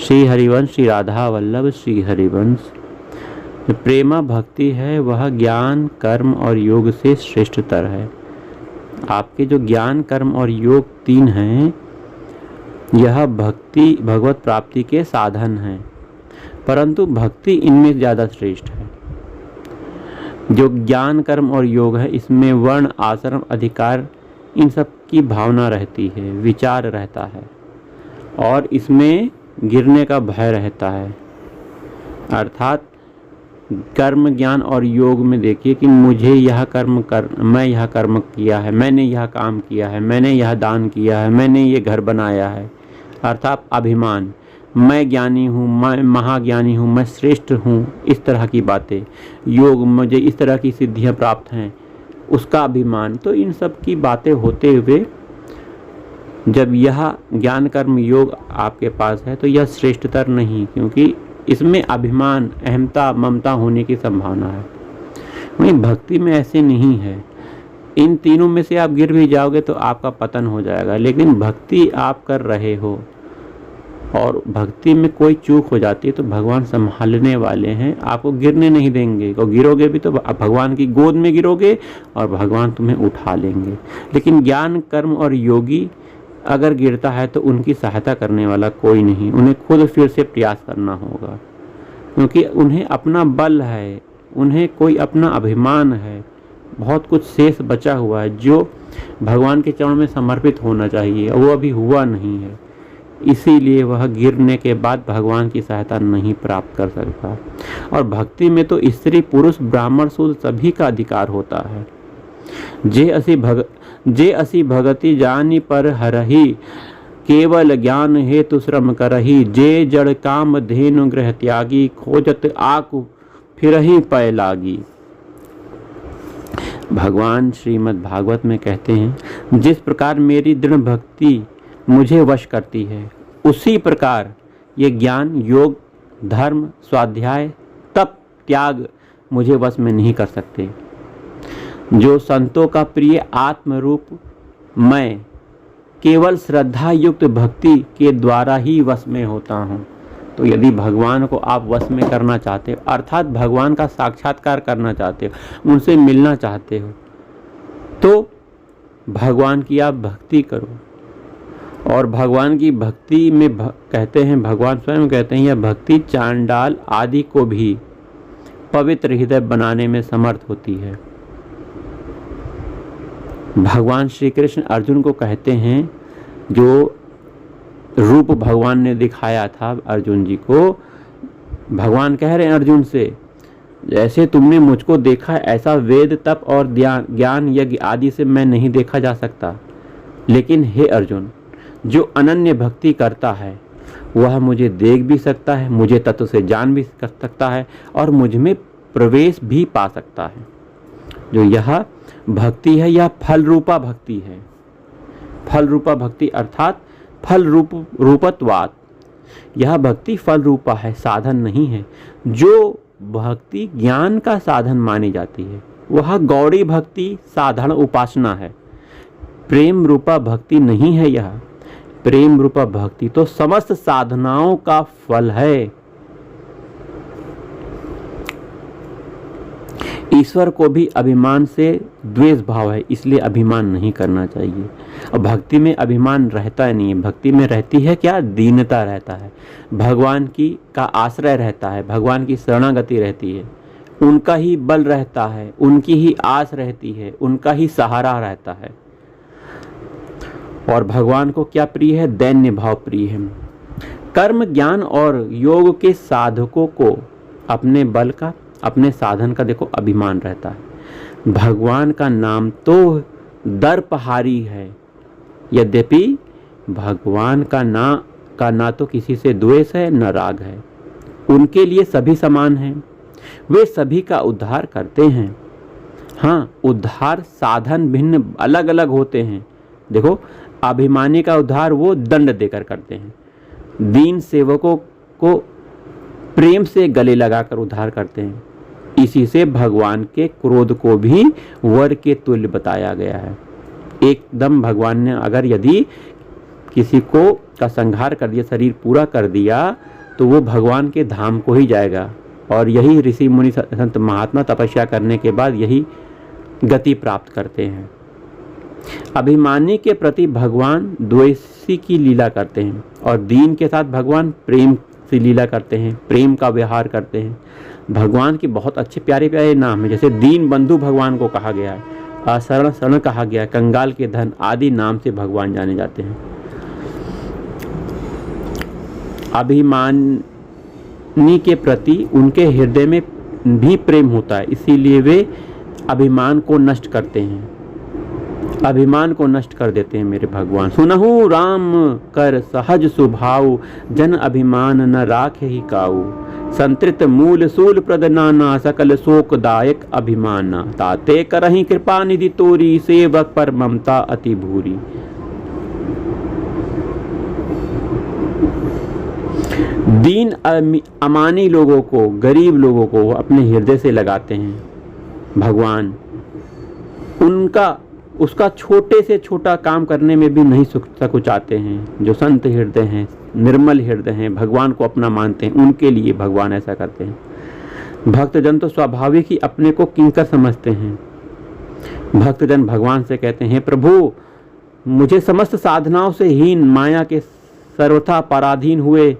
श्री हरिवंश श्री राधा वल्लभ श्री हरिवंश। जो प्रेमा भक्ति है वह ज्ञान कर्म और योग से श्रेष्ठतर है। आपके जो ज्ञान कर्म और योग तीन हैं, यह भक्ति भगवत प्राप्ति के साधन हैं, परंतु भक्ति इनमें ज़्यादा श्रेष्ठ है। जो ज्ञान कर्म और योग है इसमें वर्ण आश्रम अधिकार इन सब की भावना रहती है, विचार रहता है, और इसमें गिरने का भय रहता है। अर्थात कर्म ज्ञान और योग में देखिए कि मुझे यह मैं यह कर्म किया है, मैंने यह काम किया है, मैंने यह दान किया है, मैंने ये घर बनाया है, अर्थात अभिमान, मैं ज्ञानी हूँ, मैं महाज्ञानी हूँ, मैं श्रेष्ठ हूँ, इस तरह की बातें। योग, मुझे इस तरह की सिद्धियाँ प्राप्त हैं, उसका अभिमान। तो इन सब की बातें होते हुए जब यह ज्ञान कर्म योग आपके पास है तो यह श्रेष्ठतर नहीं, क्योंकि इसमें अभिमान, अहमता, ममता होने की संभावना है। वहीं भक्ति में ऐसे नहीं है। इन तीनों में से आप गिर भी जाओगे तो आपका पतन हो जाएगा, लेकिन भक्ति आप कर रहे हो और भक्ति में कोई चूक हो जाती है तो भगवान संभालने वाले हैं, आपको गिरने नहीं देंगे। और गिरोगे भी तो भगवान की गोद में गिरोगे और भगवान तुम्हें उठा लेंगे। लेकिन ज्ञान कर्म और योगी अगर गिरता है तो उनकी सहायता करने वाला कोई नहीं, उन्हें खुद फिर से प्रयास करना होगा, क्योंकि उन्हें अपना बल है, उन्हें कोई अपना अभिमान है, बहुत कुछ शेष बचा हुआ है जो भगवान के चरणों में समर्पित होना चाहिए, वो अभी हुआ नहीं है। इसीलिए वह गिरने के बाद भगवान की सहायता नहीं प्राप्त कर सकता। और भक्ति में तो स्त्री पुरुष ब्राह्मण शूद्र सभी का अधिकार होता है। जे असी भगति जानी पर हरही, केवल ज्ञान हेतु श्रम करही, जे जड़ काम धेनु ग्रह त्यागी, खोजत आकु फिरही पै लागी। भगवान श्रीमद् भागवत में कहते हैं, जिस प्रकार मेरी दृढ़ भक्ति मुझे वश करती है, उसी प्रकार ये ज्ञान योग धर्म स्वाध्याय तप त्याग मुझे वश में नहीं कर सकते। जो संतों का प्रिय आत्मरूप मैं केवल श्रद्धा युक्त भक्ति के द्वारा ही वश में होता हूँ। तो यदि भगवान को आप वश में करना चाहते हो, अर्थात भगवान का साक्षात्कार करना चाहते हो, उनसे मिलना चाहते हो, तो भगवान की आप भक्ति करो। और भगवान की भक्ति में कहते हैं, भगवान स्वयं कहते हैं, यह भक्ति चांडाल आदि को भी पवित्र हृदय बनाने में समर्थ होती है। भगवान श्री कृष्ण अर्जुन को कहते हैं, जो रूप भगवान ने दिखाया था अर्जुन जी को, भगवान कह रहे हैं अर्जुन से, जैसे तुमने मुझको देखा ऐसा वेद तप और ज्ञान यज्ञ आदि से मैं नहीं देखा जा सकता। लेकिन हे अर्जुन, जो अनन्य भक्ति करता है वह मुझे देख भी सकता है, मुझे तत्व से जान भी कर सकता है और मुझ में प्रवेश भी पा सकता है। जो यह भक्ति है यह फल रूपा भक्ति है। फल रूपा भक्ति अर्थात फल रूपत्वात्, यह भक्ति फल रूपा है, साधन नहीं है। जो भक्ति ज्ञान का साधन मानी जाती है वह गौड़ी भक्ति साधारण उपासना है। प्रेम रूपा भक्ति नहीं है यह। प्रेम रूपा भक्ति तो समस्त साधनाओं का फल है। ईश्वर को भी अभिमान से द्वेष भाव है, इसलिए अभिमान नहीं करना चाहिए। और भक्ति में अभिमान रहता ही नहीं है। भक्ति में रहती है क्या? दीनता रहता है, भगवान की का आश्रय रहता है, भगवान की शरणागति रहती है, उनका ही बल रहता है, उनकी ही आस रहती है, उनका ही सहारा रहता है। और भगवान को क्या प्रिय है? दैन्य भाव प्रिय है। कर्म ज्ञान और योग के साधकों को अपने बल का, अपने साधन का देखो अभिमान रहता है। भगवान का नाम तो दर्पहारी है, यद्यपि भगवान का ना तो किसी से द्वेष है न राग है। उनके लिए सभी समान हैं, वे सभी का उद्धार करते हैं। हाँ, उद्धार साधन भिन्न अलग अलग होते हैं। देखो, अभिमानी का उद्धार वो दंड देकर करते हैं, दीन सेवकों को प्रेम से गले लगाकर उद्धार करते हैं। इसी से भगवान के क्रोध को भी वर के तुल्य बताया गया है। एकदम भगवान ने अगर यदि किसी को का संहार कर दिया, शरीर पूरा कर दिया, तो वो भगवान के धाम को ही जाएगा। और यही ऋषि मुनि संत महात्मा तपस्या करने के बाद यही गति प्राप्त करते हैं। अभिमानी के प्रति भगवान द्वेषी की लीला करते हैं और दीन के साथ भगवान प्रेम से लीला करते हैं, प्रेम का व्यवहार करते हैं। भगवान के बहुत अच्छे प्यारे प्यारे नाम हैं, जैसे दीन बंधु भगवान को कहा गया है, असरण शरण कहा गया है, कंगाल के धन आदि नाम से भगवान जाने जाते हैं। अभिमानी के प्रति उनके हृदय में भी प्रेम होता है, इसीलिए वे अभिमान को नष्ट करते हैं, अभिमान को नष्ट कर देते हैं मेरे भगवान। सुनहु राम कर सहज स्वभाव, जन अभिमान न राखे ही काऊ। संतृत मूल सूल प्रद नाना, सकल शोकदायक अभिमाना। ताते करहि कृपा निधि तोरी, सेवक पर ममता अति भूरी। दीन अमानी लोगों को, गरीब लोगों को अपने हृदय से लगाते हैं भगवान। उसका छोटे से छोटा काम करने में भी नहीं सकुचाते हैं। जो संत हृदय हैं, निर्मल हृदय हैं, भगवान को अपना मानते हैं, उनके लिए भगवान ऐसा करते हैं। भक्तजन तो स्वाभाविक ही अपने को किंकर समझते हैं। भक्तजन भगवान से कहते हैं, प्रभु मुझे समस्त साधनाओं से हीन, माया के सर्वथा पराधीन हुए,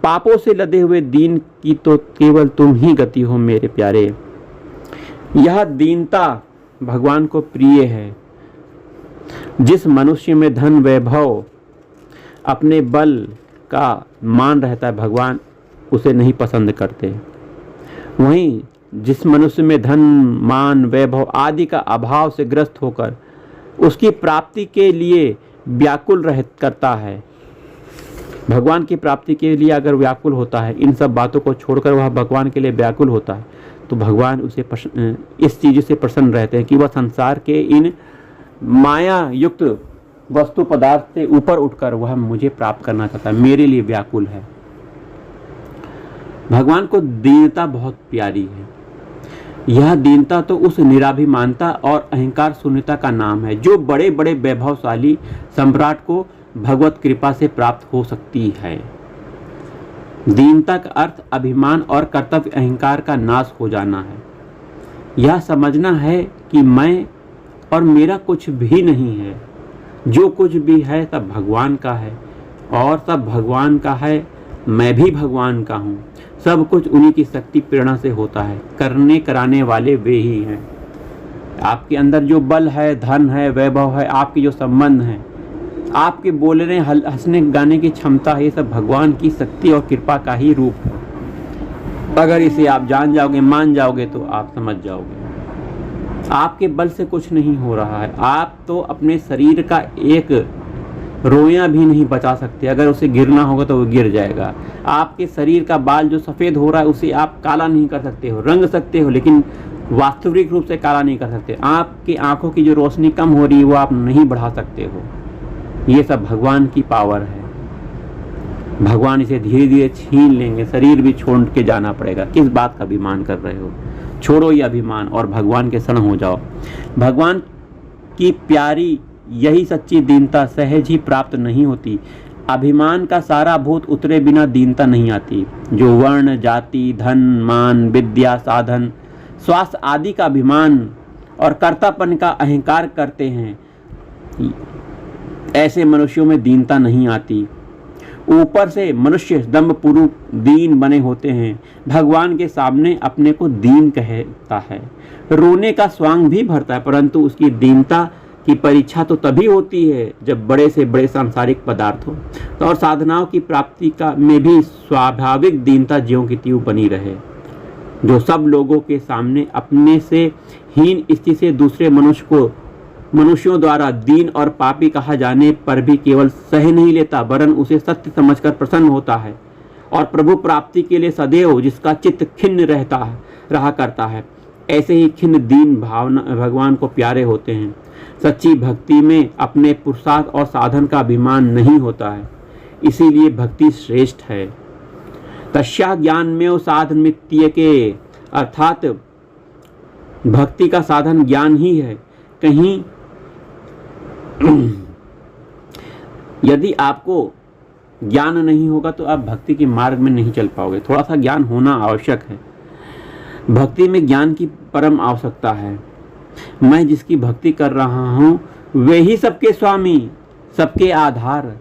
पापों से लदे हुए दीन की तो केवल तुम ही गति हो मेरे प्यारे। यह दीनता भगवान को प्रिय है। जिस मनुष्य में धन वैभव अपने बल का मान रहता है, भगवान उसे नहीं पसंद करते। वहीं जिस मनुष्य में धन मान वैभव आदि का अभाव से ग्रस्त होकर उसकी प्राप्ति के लिए व्याकुल करता है, भगवान की प्राप्ति के लिए अगर व्याकुल होता है, इन सब बातों को छोड़कर वह भगवान के लिए व्याकुल होता है, तो भगवान उसे इस चीज़ से प्रसन्न रहते हैं कि वह संसार के इन माया युक्त वस्तु पदार्थ से ऊपर उठकर वह मुझे प्राप्त करना चाहता है, मेरे लिए व्याकुल है। भगवान को दीनता बहुत प्यारी है। यह दीनता तो उस निराभिमानता और अहंकार शून्यता का नाम है जो बड़े बड़े वैभवशाली सम्राट को भगवत कृपा से प्राप्त हो सकती है। दीनता का अर्थ अभिमान और कर्तव्य अहंकार का नाश हो जाना है। यह समझना है कि मैं और मेरा कुछ भी नहीं है, जो कुछ भी है सब भगवान का है और सब भगवान का है, मैं भी भगवान का हूँ। सब कुछ उन्हीं की शक्ति प्रेरणा से होता है, करने कराने वाले वे ही हैं। आपके अंदर जो बल है, धन है, वैभव है, आपके जो संबंध हैं, आपके बोलने हंसने गाने की क्षमता है, ये सब भगवान की शक्ति और कृपा का ही रूप है। अगर इसे आप जान जाओगे, मान जाओगे, तो आप समझ जाओगे आपके बल से कुछ नहीं हो रहा है। आप तो अपने शरीर का एक रोया भी नहीं बचा सकते, अगर उसे गिरना होगा तो वो गिर जाएगा। आपके शरीर का बाल जो सफ़ेद हो रहा है उसे आप काला नहीं कर सकते हो, रंग सकते हो, लेकिन वास्तविक रूप से काला नहीं कर सकते। आपकी आंखों की जो रोशनी कम हो रही है वो आप नहीं बढ़ा सकते हो। ये सब भगवान की पावर है। भगवान इसे धीरे धीरे छीन लेंगे, शरीर भी छोड़ के जाना पड़ेगा। किस बात का अभिमान कर रहे हो? छोड़ो ये अभिमान और भगवान के शरण हो जाओ। भगवान की प्यारी यही सच्ची दीनता सहज ही प्राप्त नहीं होती। अभिमान का सारा भूत उतरे बिना दीनता नहीं आती। जो वर्ण, जाति, धन, मान, विद्या, साधन, स्वास्थ्य आदि का अभिमान और कर्तापन का अहंकार करते हैं, ऐसे मनुष्यों में दीनता नहीं आती। ऊपर से मनुष्य दम्भपूर्वक दीन बने होते हैं, भगवान के सामने अपने को दीन कहता है, रोने का स्वांग भी भरता है, परंतु उसकी दीनता की परीक्षा तो तभी होती है जब बड़े से बड़े सांसारिक पदार्थ हो। तो और साधनाओं की प्राप्ति का में भी स्वाभाविक दीनता ज्यों की त्यों बनी रहे। जो सब लोगों के सामने अपने से हीन स्थिति से दूसरे मनुष्यों द्वारा दीन और पापी कहा जाने पर भी केवल सह नहीं लेता, वरन उसे सत्य समझकर प्रसन्न होता है और प्रभु प्राप्ति के लिए सदैव जिसका चित्त खिन्न रहा करता है, ऐसे ही खिन्न दीन भावना भगवान को प्यारे होते हैं। सच्ची भक्ति में अपने पुरुषार्थ और साधन का अभिमान नहीं होता है, इसीलिए भक्ति श्रेष्ठ है। तस्या ज्ञान में साधन मित्य के, अर्थात भक्ति का साधन ज्ञान ही है। कहीं यदि आपको ज्ञान नहीं होगा तो आप भक्ति के मार्ग में नहीं चल पाओगे। थोड़ा सा ज्ञान होना आवश्यक है। भक्ति में ज्ञान की परम आवश्यकता है। मैं जिसकी भक्ति कर रहा हूँ वे ही सबके स्वामी, सबके आधार,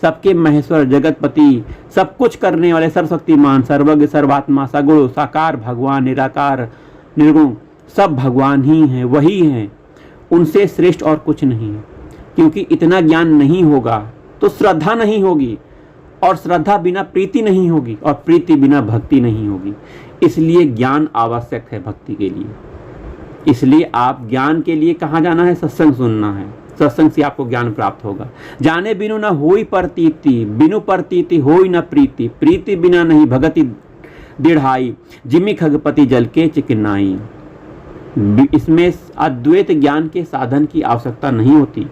सबके महेश्वर, जगतपति, सब कुछ करने वाले, सर्वशक्तिमान, सर्वज्ञ, सर्वात्मा, सगुण, साकार भगवान, निराकार, निर्गुण, सब भगवान ही हैं, वही हैं। उनसे श्रेष्ठ और कुछ नहीं है। क्योंकि इतना ज्ञान नहीं होगा तो श्रद्धा नहीं होगी, और श्रद्धा बिना प्रीति नहीं होगी, और प्रीति बिना भक्ति नहीं होगी। इसलिए ज्ञान आवश्यक है भक्ति के लिए। इसलिए आप ज्ञान के लिए कहाँ जाना है? सत्संग सुनना है। सत्संग से आपको ज्ञान प्राप्त होगा। जाने बिनु न होई प्रतीति, बिनु प्रतीति होई न प्रीति, प्रीति बिना नहीं भगति दृढ़ाई, जिमि खगपति जल के चिकनाई। इसमें अद्वैत ज्ञान के साधन की आवश्यकता नहीं होती।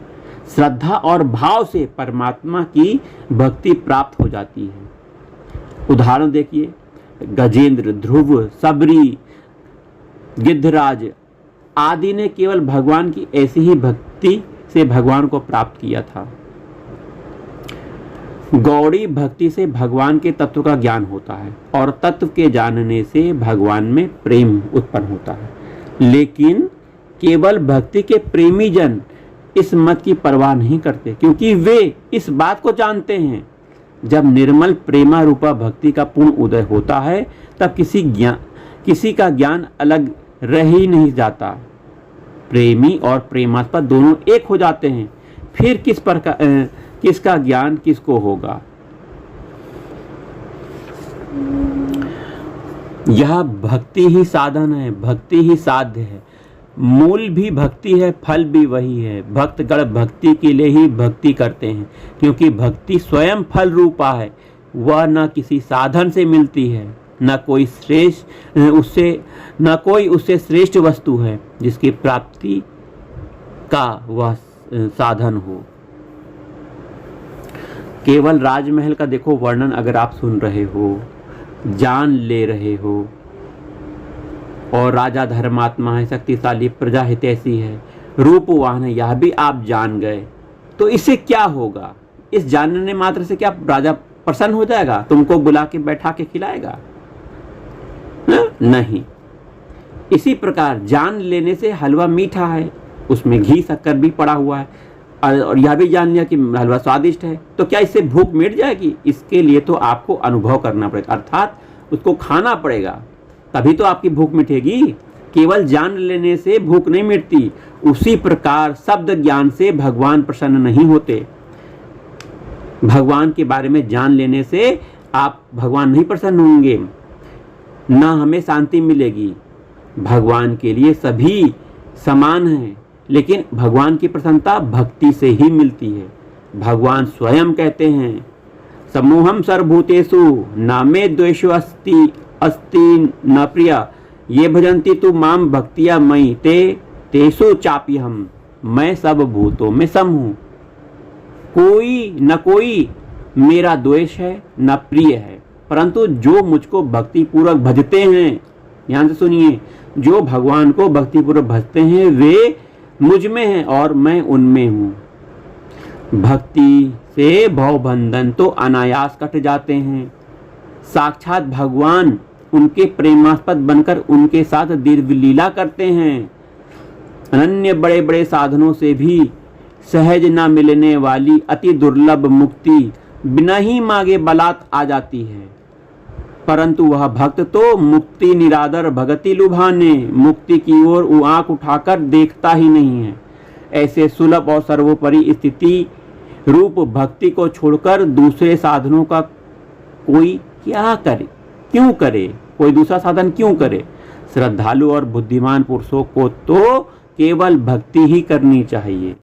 श्रद्धा और भाव से परमात्मा की भक्ति प्राप्त हो जाती है। उदाहरण देखिए, गजेंद्र, ध्रुव, सबरी, गिद्धराज आदि ने केवल भगवान की ऐसी ही भक्ति से भगवान को प्राप्त किया था। गौड़ी भक्ति से भगवान के तत्व का ज्ञान होता है, और तत्व के जानने से भगवान में प्रेम उत्पन्न होता है। लेकिन केवल भक्ति के प्रेमी जन इस मत की परवाह नहीं करते, क्योंकि वे इस बात को जानते हैं जब निर्मल प्रेमा रूपा भक्ति का पूर्ण उदय होता है तब किसी का ज्ञान अलग रह ही नहीं जाता। प्रेमी और प्रेमास्पद दोनों एक हो जाते हैं। फिर किसका ज्ञान किसको होगा? यह भक्ति ही साधन है, भक्ति ही साध्य है। मूल भी भक्ति है, फल भी वही है। भक्तगण भक्ति के लिए ही भक्ति करते हैं, क्योंकि भक्ति स्वयं फल रूपा है। वह न किसी साधन से मिलती है, न कोई उससे श्रेष्ठ वस्तु है जिसकी प्राप्ति का वह साधन हो। केवल राजमहल का देखो वर्णन अगर आप सुन रहे हो, जान ले रहे हो, और राजा धर्मात्मा है, शक्तिशाली, प्रजा हितैषी है, रूपवान है, यह भी आप जान गए, तो इससे क्या होगा? इस जानने मात्र से क्या राजा प्रसन्न हो जाएगा? तुमको बुला के बैठा के खिलाएगा? नहीं। इसी प्रकार जान लेने से हलवा मीठा है, उसमें घी शक्कर भी पड़ा हुआ है, और यह भी जान लिया कि हलवा स्वादिष्ट है, तो क्या इससे भूख मिट जाएगी? इसके लिए तो आपको अनुभव करना पड़ेगा, अर्थात उसको खाना पड़ेगा, तभी तो आपकी भूख मिटेगी। केवल जान लेने से भूख नहीं मिटती। उसी प्रकार शब्द ज्ञान से भगवान प्रसन्न नहीं होते। भगवान के बारे में जान लेने से आप भगवान नहीं प्रसन्न होंगे, ना हमें शांति मिलेगी। भगवान के लिए सभी समान हैं, लेकिन भगवान की प्रसन्नता भक्ति से ही मिलती है। भगवान स्वयं कहते हैं, समूहम सर्वभूतेषु न मे द्वेषो अस्ति न प्रिया, ये भजन्ति तु माम भक्तिया मयि तेषु चाप्यहम्। मैं सब भूतों में सम हूँ, कोई मेरा द्वेष है न प्रिय है, परंतु जो मुझको भक्ति पूर्वक भजते हैं, ध्यान से सुनिए, जो भगवान को भक्ति पूर्वक भजते हैं वे मुझ में हैं और मैं उनमें हूँ। भक्ति से भवबंधन तो अनायास कट जाते हैं। साक्षात भगवान उनके प्रेमास्पद बनकर उनके साथ दीर्घ लीला करते हैं। अनन्य बड़े बड़े साधनों से भी सहज न मिलने वाली अति दुर्लभ मुक्ति बिना ही मांगे बलात् आ जाती है, परंतु वह भक्त तो मुक्ति निरादर भगति लुभाने, मुक्ति की ओर आंख उठाकर देखता ही नहीं है। ऐसे सुलभ और सर्वोपरि स्थिति रूप भक्ति को छोड़कर दूसरे साधनों का कोई क्या करे, क्यों करे? कोई दूसरा साधन क्यों करे? श्रद्धालु और बुद्धिमान पुरुषों को तो केवल भक्ति ही करनी चाहिए।